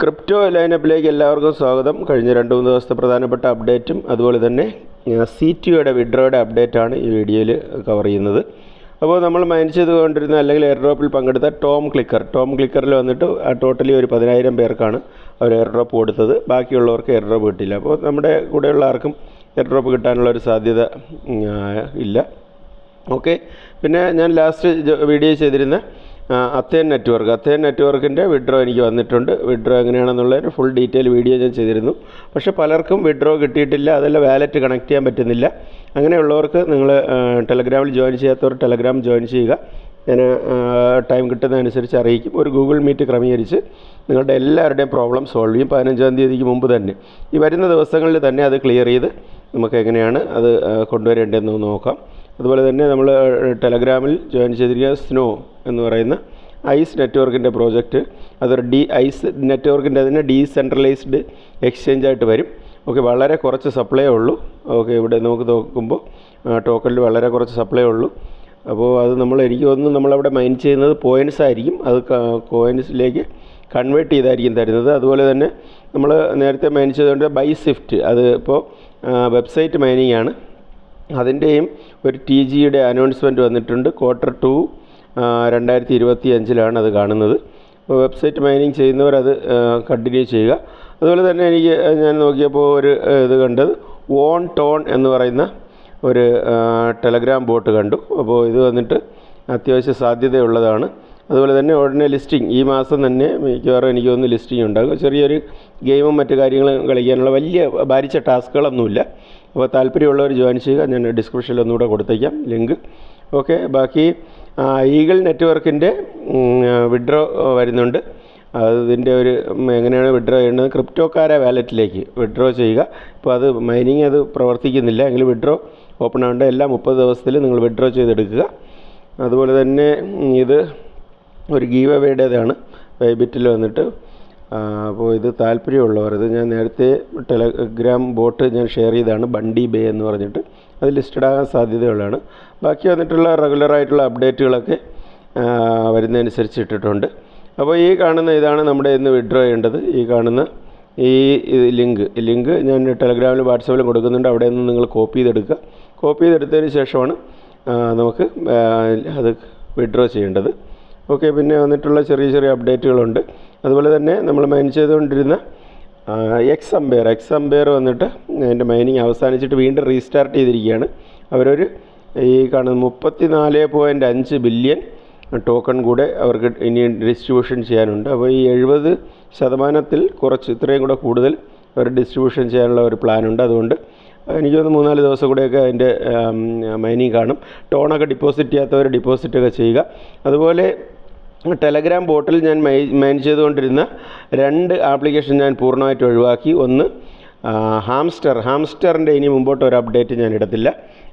Crypto ലൈനപ്പിലേക്ക് എല്ലാവർക്കും സ്വാഗതം. കഴിഞ്ഞ 2-3 ദിവസത്തെ പ്രധാനപ്പെട്ട അപ്ഡേറ്റും അതുപോലെ തന്നെ CTOയുടെ വിഡ്രോയുടെ അപ്ഡേറ്റാണ് ഈ വീഡിയോയിൽ കവർ ചെയ്യുന്നത്. അപ്പോൾ നമ്മൾ മൈൻഡ് ചെയ്തുകൊണ്ടിരുന്ന അല്ലെങ്കിൽ എയർ ഡ്രോപ്പിൽ പങ്കെടുത്ത ടോം ക്ലിക്കറിൽ വന്നിട്ട് ടോട്ടലി ഒരു 10,000 പേർക്കാണ് അവർ എയർ ഡ്രോപ്പ് കൊടുത്തത്. ബാക്കിയുള്ളവർക്ക് എയർ ഡ്രോപ്പ് കിട്ടില്ല. അപ്പോൾ നമ്മുടെ കൂടെയുള്ള ആർക്കും എയർ ഡ്രോപ്പ് കിട്ടാനുള്ളൊരു സാധ്യത ഇല്ല. ഓക്കെ, പിന്നെ ഞാൻ ലാസ്റ്റ് വീഡിയോ ചെയ്തിരുന്ന അത്തേൻ നെറ്റ്വർക്കിൻ്റെ വിഡ്രോ എനിക്ക് വന്നിട്ടുണ്ട്. വിഡ്രോ എങ്ങനെയാണെന്നുള്ളൊരു ഫുൾ ഡീറ്റെയിൽ വീഡിയോ ഞാൻ ചെയ്തിരുന്നു. പക്ഷേ പലർക്കും വിഡ്രോ കിട്ടിയിട്ടില്ല, അതല്ല വാലറ്റ് കണക്ട് ചെയ്യാൻ പറ്റുന്നില്ല. അങ്ങനെയുള്ളവർക്ക് നിങ്ങൾ ടെലഗ്രാമിൽ ജോയിൻ ചെയ്യാത്തവർ ടെലഗ്രാം ജോയിൻ ചെയ്യുക. ഞാൻ ടൈം കിട്ടുന്നതനുസരിച്ച് അറിയിക്കും. ഒരു ഗൂഗിൾ മീറ്റ് ക്രമീകരിച്ച് നിങ്ങളുടെ എല്ലാവരുടെയും പ്രോബ്ലം സോൾവ് ചെയ്യും. 15-ാം തീയതിക്ക് മുമ്പ് തന്നെ, ഈ വരുന്ന ദിവസങ്ങളിൽ തന്നെ അത് ക്ലിയർ ചെയ്ത് നമുക്ക് എങ്ങനെയാണ് അത് കൊണ്ടുവരേണ്ടതെന്ന് നോക്കാം. അതുപോലെ തന്നെ നമ്മൾ ടെലഗ്രാമിൽ ജോയിൻ ചെയ്തിരിക്കുന്ന സ്നോ എന്ന് പറയുന്ന ഐസ് നെറ്റ്വർക്കിൻ്റെ പ്രോജക്റ്റ്, അതൊരു ഐസ് നെറ്റ്വർക്കിൻ്റെ അതിന് ഡീസെൻട്രലൈസ്ഡ് എക്സ്ചേഞ്ചായിട്ട് വരും. ഓക്കെ, വളരെ കുറച്ച് സപ്ലൈ ഉള്ളൂ. ഓക്കെ, ഇവിടെ നമുക്ക് നോക്കുമ്പോൾ ടോക്കണിൽ വളരെ കുറച്ച് സപ്ലൈ ഉള്ളൂ. അപ്പോൾ അത് എനിക്ക് തോന്നുന്നു നമ്മളവിടെ മൈൻ ചെയ്യുന്നത് പോയിൻറ്റ്സ് ആയിരിക്കും. അത് കോയിൻസിലേക്ക് കൺവേർട്ട് ചെയ്തായിരിക്കും തരുന്നത്. അതുപോലെ തന്നെ നമ്മൾ നേരത്തെ മൈൻ ചെയ്തുകൊണ്ട് ബൈ സ്വിഫ്റ്റ്, അത് ഇപ്പോൾ വെബ്സൈറ്റ് മൈനിങ് ആണ്. അതിൻ്റെയും ഒരു TGയുടെ അനൗൺസ്മെൻറ്റ് വന്നിട്ടുണ്ട്. Q2 2025 അത് കാണുന്നത്. അപ്പോൾ വെബ്സൈറ്റ് മൈനിങ് ചെയ്യുന്നവർ അത് കണ്ടിന്യൂ ചെയ്യുക. അതുപോലെ തന്നെ ഞാൻ നോക്കിയപ്പോൾ ഒരു ഇത് കണ്ടത് വോൺ ടോൺ എന്ന് പറയുന്ന ഒരു ടെലഗ്രാം ബോട്ട് കണ്ടു. അപ്പോൾ ഇത് വന്നിട്ട് അത്യാവശ്യം സാധ്യതയുള്ളതാണ്. അതുപോലെ തന്നെ ഉടനെ ലിസ്റ്റിംഗ് ഈ മാസം തന്നെ മിക്കവാറും എനിക്ക് തോന്നുന്നു ലിസ്റ്റിംഗ് ഉണ്ടാകും. ചെറിയൊരു ഗെയിമും മറ്റു കാര്യങ്ങളും കളിക്കാനുള്ള വലിയ ഭാരിച്ച ടാസ്കുകളൊന്നുമില്ല. അപ്പോൾ താല്പര്യമുള്ളവർ ജോയിൻ ചെയ്യുക. ഞാൻ ഡിസ്ക്രിപ്ഷനിൽ ഒന്നുകൂടെ കൊടുത്തേക്കാം ലിങ്ക്. ഓക്കെ, ബാക്കി ഈഗിൾ നെറ്റ്വർക്കിൻ്റെ വിഡ്രോ വരുന്നുണ്ട്. അതിൻ്റെ ഒരു എങ്ങനെയാണ് വിഡ്രോ ചെയ്യേണ്ടത്, ക്രിപ്റ്റോക്കാര വാലറ്റിലേക്ക് വിഡ്രോ ചെയ്യുക. ഇപ്പോൾ അത് മൈനിങ് അത് പ്രവർത്തിക്കുന്നില്ല എങ്കിൽ വിഡ്രോ ഓപ്പൺ ആവേണ്ട എല്ലാ 30 ദിവസത്തിൽ നിങ്ങൾ വിഡ്രോ ചെയ്തെടുക്കുക. അതുപോലെ തന്നെ ഇത് ഒരു ഗീവ് അവേയുടേതാണ് ബൈബിറ്റിൽ വന്നിട്ട്. അപ്പോൾ ഇത് താല്പര്യമുള്ളവർ, ഇത് ഞാൻ നേരത്തെ ടെലഗ്രാം ബോട്ട് ഞാൻ ഷെയർ ചെയ്തതാണ്, ബണ്ടി ബേ എന്ന് പറഞ്ഞിട്ട്. അത് ലിസ്റ്റഡ് ആകാൻ സാധ്യതയുള്ളതാണ്. ബാക്കി വന്നിട്ടുള്ള റെഗുലറായിട്ടുള്ള അപ്ഡേറ്റുകളൊക്കെ വരുന്നതനുസരിച്ച് ഇട്ടിട്ടുണ്ട്. അപ്പോൾ ഈ കാണുന്ന ഇതാണ് നമ്മുടെ ഇന്ന് വിഡ്രോ ചെയ്യേണ്ടത്. ഈ കാണുന്ന ഈ ലിങ്ക് ഞാൻ ടെലഗ്രാമിലും വാട്സാപ്പിലും കൊടുക്കുന്നുണ്ട്. അവിടെ നിന്ന് നിങ്ങൾ കോപ്പി ചെയ്തെടുക്കുക. കോപ്പി ചെയ്തെടുത്തതിന് ശേഷമാണ് നമുക്ക് അത് വിഡ്രോ ചെയ്യേണ്ടത്. ഓക്കെ, പിന്നെ വന്നിട്ടുള്ള ചെറിയ അപ്ഡേറ്റുകളുണ്ട്. അതുപോലെ തന്നെ നമ്മൾ മൈൻ ചെയ്തുകൊണ്ടിരുന്ന എക്സ് അമ്പയർ വന്നിട്ട് അതിൻ്റെ മൈനിങ് അവസാനിച്ചിട്ട് വീണ്ടും റീസ്റ്റാർട്ട് ചെയ്തിരിക്കുകയാണ്. അവരൊരു ഈ കാണുന്ന 34.5 ബില്യൺ ടോക്കൺ കൂടെ അവർക്ക് ഇനി ഡിസ്ട്രിബ്യൂഷൻ ചെയ്യാനുണ്ട്. അപ്പോൾ ഈ 70% കുറച്ച് ഇത്രയും കൂടെ കൂടുതൽ അവർ ഡിസ്ട്രിബ്യൂഷൻ ചെയ്യാനുള്ള ഒരു പ്ലാനുണ്ട്. അതുകൊണ്ട് എനിക്ക് തോന്നുന്നു 3-4 ദിവസം കൂടെയൊക്കെ അതിൻ്റെ മൈനിങ് കാണും. ടോണൊക്കെ ഡിപ്പോസിറ്റ് ചെയ്യാത്തവർ ഡിപ്പോസിറ്റൊക്കെ ചെയ്യുക. അതുപോലെ ടെലഗ്രാം ബോട്ടിൽ ഞാൻ മൈൻ ചെയ്തുകൊണ്ടിരുന്ന 2 ആപ്ലിക്കേഷൻ ഞാൻ പൂർണ്ണമായിട്ട് ഒഴിവാക്കി. ഒന്ന് ഹാംസ്റ്ററിൻ്റെ ഇനി മുമ്പോട്ട് ഒരു അപ്ഡേറ്റ് ഞാൻ ഇടത്തില്ല.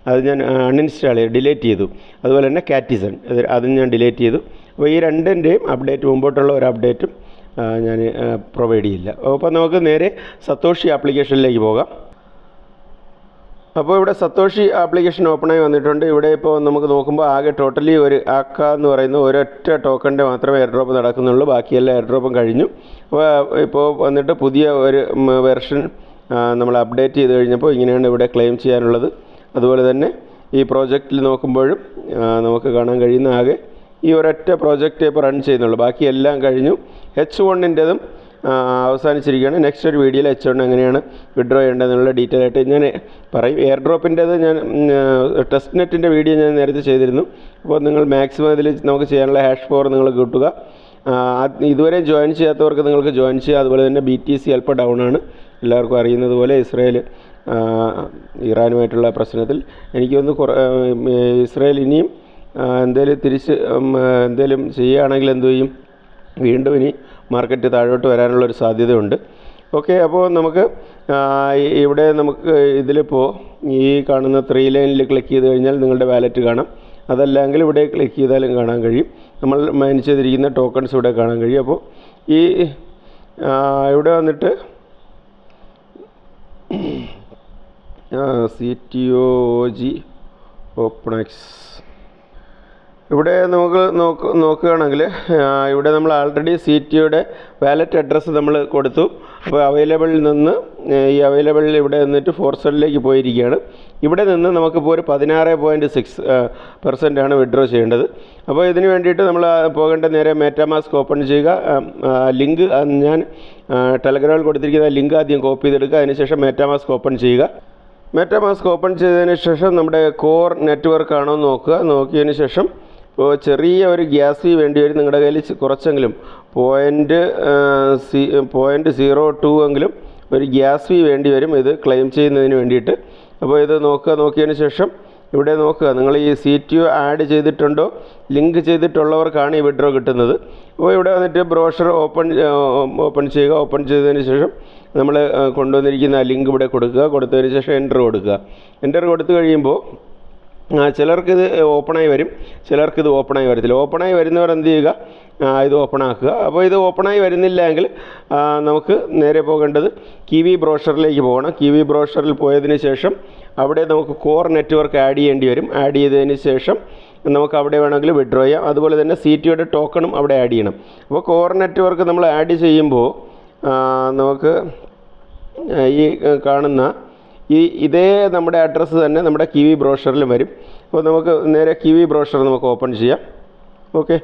അത് ഞാൻ അൺഇൻസ്റ്റാൾ ചെയ്തു, ഡിലീറ്റ് ചെയ്തു. അതുപോലെ തന്നെ കാറ്റിസൺ, അതും ഞാൻ ഡിലീറ്റ് ചെയ്തു. അപ്പോൾ ഈ 2ൻ്റെയും അപ്ഡേറ്റ്, മുമ്പോട്ടുള്ള ഒരു അപ്ഡേറ്റും ഞാൻ പ്രൊവൈഡ് ചെയ്യില്ല. അപ്പോൾ നമുക്ക് നേരെ സത്തോഷി ആപ്ലിക്കേഷനിലേക്ക് പോകാം. അപ്പോൾ ഇവിടെ സത്തോഷി ആപ്ലിക്കേഷൻ ഓപ്പണായി വന്നിട്ടുണ്ട്. ഇവിടെ ഇപ്പോൾ നമുക്ക് നോക്കുമ്പോൾ ആകെ ടോട്ടലി ഒരു ആക്ക എന്ന് പറയുന്ന ഒരൊറ്റ ടോക്കണിൻ്റെ മാത്രമേ എയർ ഡ്രോപ്പ് നടക്കുന്നുള്ളൂ. ബാക്കിയെല്ലാം എയർ ഡ്രോപ്പും കഴിഞ്ഞു. അപ്പോൾ ഇപ്പോൾ വന്നിട്ട് പുതിയ ഒരു വെർഷൻ നമ്മൾ അപ്ഡേറ്റ് ചെയ്ത് കഴിഞ്ഞപ്പോൾ ഇങ്ങനെയാണ് ഇവിടെ ക്ലെയിം ചെയ്യാനുള്ളത്. അതുപോലെ തന്നെ ഈ പ്രോജക്റ്റിൽ നോക്കുമ്പോഴും നമുക്ക് കാണാൻ കഴിയുന്ന ആകെ ഈ ഒരൊറ്റ പ്രോജക്റ്റ് ഇപ്പോൾ റൺ ചെയ്യുന്നുള്ളൂ. ബാക്കിയെല്ലാം കഴിഞ്ഞു. H1ൻ്റെതും അവസാനിച്ചിരിക്കുകയാണ്. നെക്സ്റ്റ് ഒരു വീഡിയോയിൽ H1 എങ്ങനെയാണ് വിഡ്രോ ചെയ്യേണ്ടതെന്നുള്ള ഡീറ്റെയിൽ ആയിട്ട് ഞാൻ പറയും. എയർ ഡ്രോപ്പിൻ്റേത് ഞാൻ ടെസ്റ്റ് നെറ്റിൻ്റെ വീഡിയോ ഞാൻ നേരത്തെ ചെയ്തിരുന്നു. അപ്പോൾ നിങ്ങൾ മാക്സിമം ഇതിൽ നമുക്ക് ചെയ്യാനുള്ള #4 നിങ്ങൾ കിട്ടുക. ഇതുവരെ ജോയിൻ ചെയ്യാത്തവർക്ക് നിങ്ങൾക്ക് ജോയിൻ ചെയ്യുക. അതുപോലെ തന്നെ BTC അല്പം ഡൗൺ ആണ്. എല്ലാവർക്കും അറിയുന്നത് പോലെ ഇസ്രായേൽ ഇറാനുമായിട്ടുള്ള പ്രശ്നത്തിൽ എനിക്കൊന്ന് ഇസ്രായേൽ ഇനിയും എന്തെങ്കിലും ചെയ്യുകയാണെങ്കിൽ എന്തു ചെയ്യും, വീണ്ടും ഇനി മാർക്കറ്റ് താഴോട്ട് വരാനുള്ളൊരു സാധ്യതയുണ്ട്. ഓക്കെ, അപ്പോൾ നമുക്ക് ഇവിടെ നമുക്ക് ഇതിലിപ്പോൾ ഈ കാണുന്ന 3 ലൈനിൽ ക്ലിക്ക് ചെയ്ത് കഴിഞ്ഞാൽ നിങ്ങളുടെ വാലറ്റ് കാണാം. അതല്ലെങ്കിൽ ഇവിടെ ക്ലിക്ക് ചെയ്താലും കാണാൻ കഴിയും. നമ്മൾ മൈൻ ചെയ്തിരിക്കുന്ന ടോക്കൺസ് ഇവിടെ കാണാൻ കഴിയും. അപ്പോൾ ഈ ഇവിടെ വന്നിട്ട് CTOG OpenX ഇവിടെ നമുക്ക് നോക്കുകയാണെങ്കിൽ ഇവിടെ നമ്മൾ ആൾറെഡി CTOയുടെ വാലറ്റ് അഡ്രസ്സ് നമ്മൾ കൊടുത്തു. അപ്പോൾ അവൈലബിളിൽ നിന്ന് ഈ അവൈലബിളിൽ ഇവിടെ നിന്നിട്ട് ഫോർസെല്ലിലേക്ക് പോയിരിക്കുകയാണ്. ഇവിടെ നിന്ന് നമുക്കിപ്പോൾ ഒരു 16.6% വിഡ്രോ ചെയ്യേണ്ടത്. അപ്പോൾ ഇതിന് വേണ്ടിയിട്ട് നമ്മൾ പോകേണ്ട നേരെ മെറ്റാമാസ്ക് ഓപ്പൺ ചെയ്യുക. ലിങ്ക് ഞാൻ ടെലഗ്രാമിൽ കൊടുത്തിരിക്കുന്ന ലിങ്ക് ആദ്യം കോപ്പി ചെയ്തെടുക്കുക. അതിനുശേഷം മെറ്റാമാസ്ക് ഓപ്പൺ ചെയ്യുക. മെറ്റാമാസ്ക് ഓപ്പൺ ചെയ്തതിന് ശേഷം നമ്മുടെ കോർ നെറ്റ്വർക്ക് ആണോ നോക്കുക. നോക്കിയതിന് ശേഷം ഇപ്പോൾ ചെറിയ ഒരു ഗ്യാസ് ഫീ വേണ്ടി വരും. നിങ്ങളുടെ കയ്യിൽ കുറച്ചെങ്കിലും 0.02 എങ്കിലും ഒരു ഗ്യാസ് ഫീ വേണ്ടി വരും ഇത് ക്ലെയിം ചെയ്യുന്നതിന് വേണ്ടിയിട്ട്. അപ്പോൾ ഇത് നോക്കിയതിന് ശേഷം ഇവിടെ നോക്കുക, നിങ്ങൾ ഈ CTO ആഡ് ചെയ്തിട്ടുണ്ടോ, ലിങ്ക് ചെയ്തിട്ടുള്ളവർക്കാണ് ഈ വിഡ്രോ കിട്ടുന്നത്. അപ്പോൾ ഇവിടെ വന്നിട്ട് ബ്രോഷർ ഓപ്പൺ ചെയ്യുക. ഓപ്പൺ ചെയ്തതിന് ശേഷം നമ്മൾ കൊണ്ടുവന്നിരിക്കുന്ന ആ ലിങ്ക് ഇവിടെ കൊടുത്തതിന് ശേഷം എൻ്റർ കൊടുക്കുക. എൻ്റർ കൊടുത്തു കഴിയുമ്പോൾ ചിലർക്കിത് ഓപ്പണായി വരും, ചിലർക്കിത് ഓപ്പണായി വരത്തില്ല. ഓപ്പണായി വരുന്നവർ എന്ത് ചെയ്യുക, ഇത് ഓപ്പൺ ആക്കുക. അപ്പോൾ ഇത് ഓപ്പണായി വരുന്നില്ല എങ്കിൽ നമുക്ക് നേരെ പോകേണ്ടത് കിവി ബ്രോഷറിലേക്ക് പോകണം. കിവി ബ്രോഷറിൽ പോയതിന് ശേഷം അവിടെ നമുക്ക് കോർ നെറ്റ്വർക്ക് ആഡ് ചെയ്യേണ്ടി വരും. ആഡ് ചെയ്തതിന് ശേഷം നമുക്ക് അവിടെ വേണമെങ്കിൽ വിഡ്രോ ചെയ്യാം. അതുപോലെ തന്നെ CTOയുടെ ടോക്കണും അവിടെ ആഡ് ചെയ്യണം. അപ്പോൾ കോർ നെറ്റ്വർക്ക് നമ്മൾ ആഡ് ചെയ്യുമ്പോൾ നമുക്ക് ഈ കാണുന്ന ഇതേ നമ്മുടെ അഡ്രസ്സ് തന്നെ നമ്മുടെ കിവി ബ്രോഷറിലും വരും. അപ്പോൾ നമുക്ക് നേരെ കിവി ബ്രോഷർ നമുക്ക് ഓപ്പൺ ചെയ്യാം. ഓക്കെ,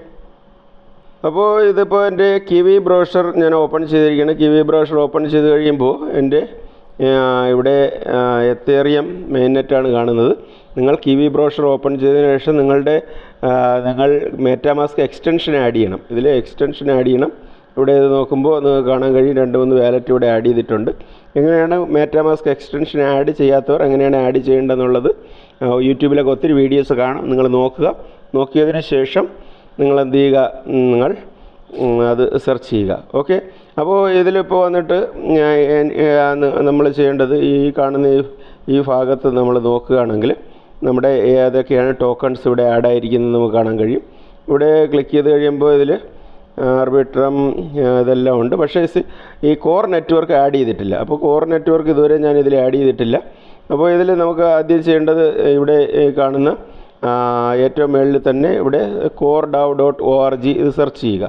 അപ്പോൾ ഇതിപ്പോൾ എൻ്റെ കിവി ബ്രോഷർ ഞാൻ ഓപ്പൺ ചെയ്തിരിക്കുകയാണ്. കിവി ബ്രോഷർ ഓപ്പൺ ചെയ്ത് കഴിയുമ്പോൾ എൻ്റെ ഇവിടെ എത്തേറിയം മെയിൻ നെറ്റാണ് കാണുന്നത്. നിങ്ങൾ കിവി ബ്രോഷർ ഓപ്പൺ ചെയ്തതിന് ശേഷം നിങ്ങൾ മെറ്റാമാസ്ക് എക്സ്റ്റൻഷൻ ആഡ് ചെയ്യണം. ഇതിൽ എക്സ്റ്റൻഷൻ ആഡ് ചെയ്യണം. ഇവിടെ ഇത് നോക്കുമ്പോൾ നിങ്ങൾക്ക് കാണാൻ കഴിയും 2-3 വാലറ്റ് ഇവിടെ ആഡ് ചെയ്തിട്ടുണ്ട്. എങ്ങനെയാണ് മെറ്റാമാസ്ക് എക്സ്റ്റൻഷൻ ആഡ് ചെയ്യാത്തവർ എങ്ങനെയാണ് ആഡ് ചെയ്യേണ്ടതെന്നുള്ളത് യൂട്യൂബിലൊക്കെ ഒത്തിരി വീഡിയോസ് കാണും. നിങ്ങൾ നോക്കുക. നോക്കിയതിന് ശേഷം നിങ്ങൾ എന്ത് ചെയ്യുക, നിങ്ങൾ അത് സെർച്ച് ചെയ്യുക. ഓക്കെ, അപ്പോൾ ഇതിലിപ്പോൾ വന്നിട്ട് നമ്മൾ ചെയ്യേണ്ടത് ഈ കാണുന്ന ഈ ഭാഗത്ത് നമ്മൾ നോക്കുകയാണെങ്കിൽ നമ്മുടെ ഏതൊക്കെയാണ് ടോക്കൺസ് ഇവിടെ ആഡ് ആയിരിക്കുന്നത് നമുക്ക് കാണാൻ കഴിയും. ഇവിടെ ക്ലിക്ക് ചെയ്ത് കഴിയുമ്പോൾ ഇതിൽ ആർബിട്രം ഇതെല്ലാം ഉണ്ട്. പക്ഷേ ഈ കോർ നെറ്റ്വർക്ക് ആഡ് ചെയ്തിട്ടില്ല. അപ്പോൾ കോർ നെറ്റ്വർക്ക് ഇതുവരെ ഞാൻ ഇതിൽ ആഡ് ചെയ്തിട്ടില്ല. അപ്പോൾ ഇതിൽ നമുക്ക് ആദ്യം ചെയ്യേണ്ടത് ഇവിടെ കാണുന്ന ഏറ്റവും മുകളിൽ തന്നെ ഇവിടെ core.org ഇത് സെർച്ച് ചെയ്യുക.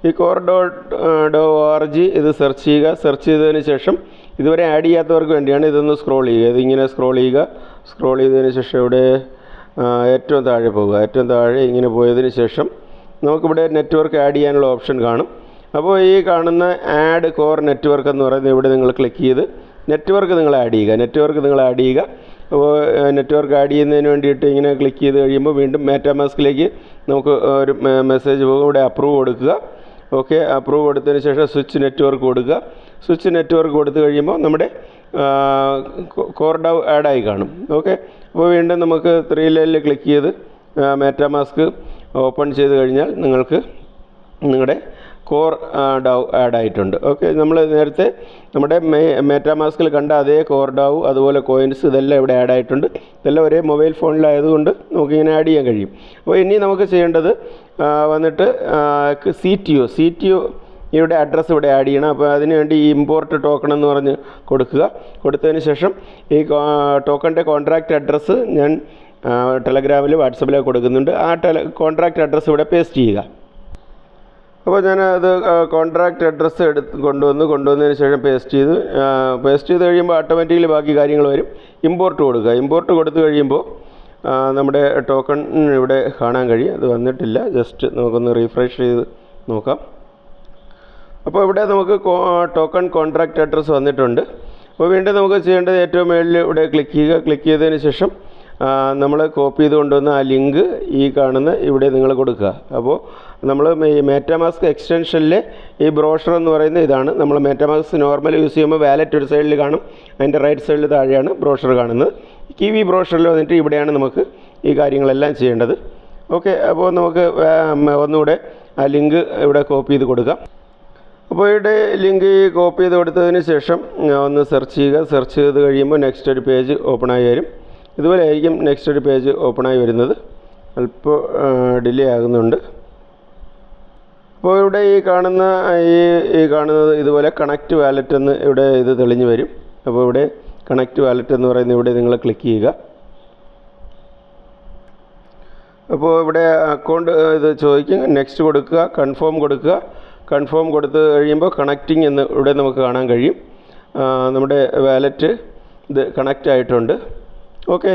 ഈ core.org ഇത് സെർച്ച് ചെയ്യുക. സെർച്ച് ചെയ്തതിന് ശേഷം ഇതുവരെ ആഡ് ചെയ്യാത്തവർക്ക് വേണ്ടിയാണ്. ഇതൊന്ന് സ്ക്രോൾ ചെയ്യുക. ഇതിങ്ങനെ സ്ക്രോൾ ചെയ്യുക. സ്ക്രോൾ ചെയ്തതിന് ശേഷം ഇവിടെ ഏറ്റവും താഴെ പോകുക. ഏറ്റവും താഴെ ഇങ്ങനെ പോയതിന് ശേഷം നമുക്കിവിടെ നെറ്റ്വർക്ക് ആഡ് ചെയ്യാനുള്ള ഓപ്ഷൻ കാണും. അപ്പോൾ ഈ കാണുന്ന ആഡ് കോർ നെറ്റ്വർക്ക് എന്ന് പറയുന്നത് ഇവിടെ നിങ്ങൾ ക്ലിക്ക് ചെയ്ത് നെറ്റ്വർക്ക് നിങ്ങൾ ആഡ് ചെയ്യുക. അപ്പോൾ നെറ്റ്വർക്ക് ആഡ് ചെയ്യുന്നതിന് വേണ്ടിയിട്ട് ഇങ്ങനെ ക്ലിക്ക് ചെയ്ത് കഴിയുമ്പോൾ വീണ്ടും മെറ്റാമാസ്കിലേക്ക് നമുക്ക് ഒരു മെസ്സേജ് പോകും. ഇവിടെ അപ്രൂവ് കൊടുക്കുക. ഓക്കെ, അപ്രൂവ് കൊടുത്തതിന് ശേഷം സ്വിച്ച് നെറ്റ്വർക്ക് കൊടുക്കുക. സ്വിച്ച് നെറ്റ്വർക്ക് കൊടുത്തു കഴിയുമ്പോൾ നമ്മുടെ കോർഡൗ ആഡായി കാണും. ഓക്കെ, അപ്പോൾ വീണ്ടും നമുക്ക് 3 ലൈനിൽ ക്ലിക്ക് ചെയ്ത് മെറ്റാമാസ്ക് ഓപ്പൺ ചെയ്ത് കഴിഞ്ഞാൽ നിങ്ങൾക്ക് നിങ്ങളുടെ കോർ ഡൗ ആഡ് ആയിട്ടുണ്ട്. ഓക്കെ, നമ്മൾ നേരത്തെ നമ്മുടെ മെറ്റാമാസ്കിൽ കണ്ട അതേ കോർ ഡൗ അതുപോലെ കോയിൻസ് ഇതെല്ലാം ഇവിടെ ആഡ് ആയിട്ടുണ്ട്. ഇതെല്ലാം ഒരേ മൊബൈൽ ഫോണിലായതുകൊണ്ട് നമുക്കിങ്ങനെ ആഡ് ചെയ്യാൻ കഴിയും. അപ്പോൾ ഇനി നമുക്ക് ചെയ്യേണ്ടത് വന്നിട്ട് CTO ഇവിടെ അഡ്രസ്സ് ഇവിടെ ആഡ് ചെയ്യണം. അപ്പോൾ അതിനുവേണ്ടി ഈ ഇമ്പോർട്ട് ടോക്കൺ എന്ന് പറഞ്ഞ് കൊടുത്തതിന് ശേഷം ഈ ടോക്കണിൻ്റെ കോൺട്രാക്റ്റ് അഡ്രസ്സ് ഞാൻ ടെലഗ്രാമിൽ വാട്സപ്പിലൊക്കെ കൊടുക്കുന്നുണ്ട്. ആ കോൺട്രാക്റ്റ് അഡ്രസ്സ് ഇവിടെ പേസ്റ്റ് ചെയ്യുക. അപ്പോൾ ഞാൻ അത് കോൺട്രാക്റ്റ് അഡ്രസ്സ് കൊണ്ടുവന്നതിന് ശേഷം പേസ്റ്റ് ചെയ്ത് കഴിയുമ്പോൾ ഓട്ടോമാറ്റിക്കലി ബാക്കി കാര്യങ്ങൾ വരും. ഇമ്പോർട്ട് കൊടുക്കുക. ഇമ്പോർട്ട് കൊടുത്തു കഴിയുമ്പോൾ നമ്മുടെ ടോക്കൺ ഇവിടെ കാണാൻ കഴിയും. അത് വന്നിട്ടില്ല. ജസ്റ്റ് നമുക്കൊന്ന് റീഫ്രഷ് ചെയ്ത് നോക്കാം. അപ്പോൾ ഇവിടെ നമുക്ക് ടോക്കൺ കോൺട്രാക്റ്റ് അഡ്രസ്സ് വന്നിട്ടുണ്ട്. അപ്പോൾ വീണ്ടും നമുക്ക് ചെയ്യേണ്ടത് ഏറ്റവും മുകളിൽ ഇവിടെ ക്ലിക്ക് ചെയ്യുക. ക്ലിക്ക് ചെയ്തതിന് ശേഷം നമ്മൾ കോപ്പി ചെയ്ത് കൊണ്ടുവന്ന ആ ലിങ്ക് ഈ കാണുന്ന ഇവിടെ നിങ്ങൾ കൊടുക്കുക. അപ്പോൾ നമ്മൾ ഈ മെറ്റാമാസ്ക് എക്സ്റ്റൻഷനിലെ ഈ ബ്രോഷർ എന്ന് പറയുന്നത് ഇതാണ്. നമ്മൾ മെറ്റാമാസ്ക് നോർമൽ യൂസ് ചെയ്യുമ്പോൾ വാലറ്റ് ഒരു സൈഡിൽ കാണും, അതിൻ്റെ റൈറ്റ് സൈഡിൽ താഴെയാണ് ബ്രോഷർ കാണുന്നത്. കിവി ബ്രോഷറിൽ വന്നിട്ട് ഇവിടെയാണ് നമുക്ക് ഈ കാര്യങ്ങളെല്ലാം ചെയ്യേണ്ടത്. ഓക്കെ, അപ്പോൾ നമുക്ക് ഒന്നുകൂടെ ആ ലിങ്ക് ഇവിടെ കോപ്പി ചെയ്ത് കൊടുക്കാം. അപ്പോൾ ഇവിടെ ലിങ്ക് കോപ്പി ചെയ്ത് കൊടുത്തതിന് ശേഷം ഒന്ന് സെർച്ച് ചെയ്യുക. സെർച്ച് ചെയ്ത് കഴിയുമ്പോൾ നെക്സ്റ്റ് ഒരു പേജ് ഓപ്പണായി വരും. ഇതുപോലെ ആയിരിക്കും നെക്സ്റ്റ് ഒരു പേജ് ഓപ്പണായി വരുന്നത്. അല്പം ഡിലേ ആകുന്നുണ്ട്. അപ്പോൾ ഇവിടെ ഈ കാണുന്നത് ഇതുപോലെ കണക്റ്റ് വാലറ്റ് എന്ന് ഇവിടെ ഇത് തെളിഞ്ഞു വരും. അപ്പോൾ ഇവിടെ കണക്റ്റ് വാലറ്റ് എന്ന് പറയുന്നത് ഇവിടെ നിങ്ങൾ ക്ലിക്ക് ചെയ്യുക. അപ്പോൾ ഇവിടെ അക്കൗണ്ട് ഇത് ചോദിക്കും. നെക്സ്റ്റ് കൊടുക്കുക, കൺഫേം കൊടുക്കുക. കൺഫേം കൊടുത്ത് കഴിയുമ്പോൾ കണക്റ്റിംഗ് എന്ന് ഇവിടെ നമുക്ക് കാണാൻ കഴിയും. നമ്മുടെ വാലറ്റ് ഇത് കണക്റ്റ് ആയിട്ടുണ്ട്. ഓക്കെ,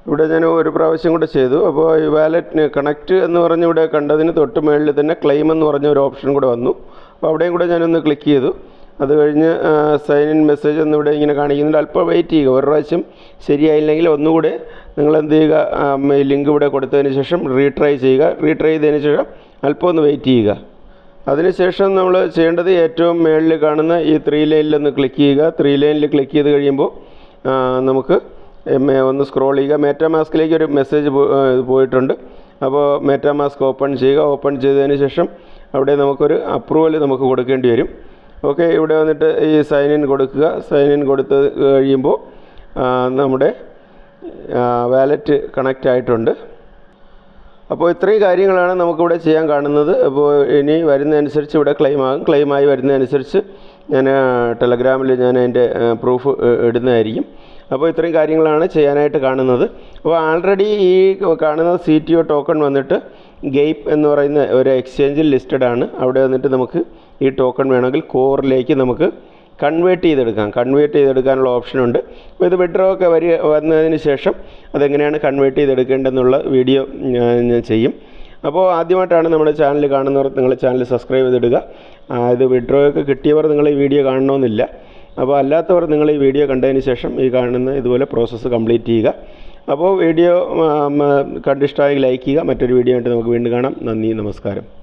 ഇവിടെ ഞാൻ ഒരു പ്രാവശ്യം കൂടെ ചെയ്തു. അപ്പോൾ ഈ വാലറ്റിന് കണക്റ്റ് എന്ന് പറഞ്ഞ് ഇവിടെ കണ്ടതിന് തൊട്ട് മുകളിൽ തന്നെ ക്ലെയിം എന്ന് പറഞ്ഞ ഒരു ഓപ്ഷൻ കൂടെ വന്നു. അപ്പോൾ അവിടെയും കൂടെ ഞാനൊന്ന് ക്ലിക്ക് ചെയ്തു. അത് കഴിഞ്ഞ് സൈൻ ഇൻ മെസ്സേജ് എന്നിവിടെ ഇങ്ങനെ കാണിക്കുന്നുണ്ട്. അല്പം വെയിറ്റ് ചെയ്യുക. ഒരു പ്രാവശ്യം ശരിയായില്ലെങ്കിൽ ഒന്നുകൂടെ നിങ്ങൾ എന്ത് ചെയ്യുക, ലിങ്ക് ഇവിടെ കൊടുത്തതിന് ശേഷം റീട്രൈ ചെയ്യുക. റീട്രൈ ചെയ്തതിന് ശേഷം അല്പം ഒന്ന് വെയിറ്റ് ചെയ്യുക. അതിനുശേഷം നമ്മൾ ചെയ്യേണ്ടത് ഏറ്റവും മുകളിൽ കാണുന്ന ഈ 3 ലൈനിലൊന്ന് ക്ലിക്ക് ചെയ്യുക. 3 ലൈനിൽ ക്ലിക്ക് ചെയ്ത് കഴിയുമ്പോൾ നമുക്ക് ഒന്ന് സ്ക്രോൾ ചെയ്യുക. മെറ്റാമാസ്കിലേക്ക് ഒരു മെസ്സേജ് പോയിട്ടുണ്ട്. അപ്പോൾ മെറ്റാമാസ്ക് ഓപ്പൺ ചെയ്യുക. ഓപ്പൺ ചെയ്തതിന് ശേഷം അവിടെ നമുക്കൊരു അപ്രൂവൽ നമുക്ക് കൊടുക്കേണ്ടി വരും. ഓക്കെ, ഇവിടെ വന്നിട്ട് ഈ സൈൻ ഇൻ കൊടുക്കുക. സൈൻ ഇൻ കൊടുത്ത് കഴിയുമ്പോൾ നമ്മുടെ വാലറ്റ് കണക്റ്റ് ആയിട്ടുണ്ട്. അപ്പോൾ ഇത്രയും കാര്യങ്ങളാണ് നമുക്കിവിടെ ചെയ്യാൻ കാണുന്നത്. അപ്പോൾ ഇനി വരുന്നതനുസരിച്ച് ഇവിടെ ക്ലെയിമായി വരുന്നതനുസരിച്ച് ഞാൻ ടെലഗ്രാമിൽ ഞാൻ അതിൻ്റെ പ്രൂഫ് ഇടുന്നതായിരിക്കും. അപ്പോൾ ഇത്രയും കാര്യങ്ങളാണ് ചെയ്യാനായിട്ട് കാണുന്നത്. അപ്പോൾ ആൾറെഡി ഈ കാണുന്ന CTO ടോക്കൺ വന്നിട്ട് ഗെയ്പ്പ് എന്ന് പറയുന്ന ഒരു എക്സ്ചേഞ്ചിൽ ലിസ്റ്റഡ് ആണ്. അവിടെ വന്നിട്ട് നമുക്ക് ഈ ടോക്കൺ വേണമെങ്കിൽ കോറിലേക്ക് നമുക്ക് കൺവേർട്ട് ചെയ്തെടുക്കാനുള്ള ഓപ്ഷനുണ്ട്. അപ്പോൾ ഇത് വിഡ്രോ ഒക്കെ വന്നതിന് ശേഷം അതെങ്ങനെയാണ് കൺവേർട്ട് ചെയ്തെടുക്കേണ്ടതെന്നുള്ള വീഡിയോ ഞാൻ ചെയ്യും. അപ്പോൾ ആദ്യമായിട്ടാണ് നമ്മുടെ ചാനൽ കാണുന്നവർ നിങ്ങൾ ചാനൽ സബ്സ്ക്രൈബ് ചെയ്തിടുക. ഇത് വിഡ്രോ ഒക്കെ കിട്ടിയവർ നിങ്ങൾ ഈ വീഡിയോ കാണണമെന്നില്ല. അപ്പോൾ അല്ലാത്തവർ നിങ്ങൾ ഈ വീഡിയോ കണ്ടതിന് ശേഷം ഈ കാണുന്ന ഇതുപോലെ പ്രോസസ്സ് കംപ്ലീറ്റ് ചെയ്യുക. അപ്പോൾ വീഡിയോ കണ്ടിഷ്ടമായി ലൈക്ക് ചെയ്യുക. മറ്റൊരു വീഡിയോ ആയിട്ട് നമുക്ക് വീണ്ടും കാണാം. നന്ദി, നമസ്കാരം.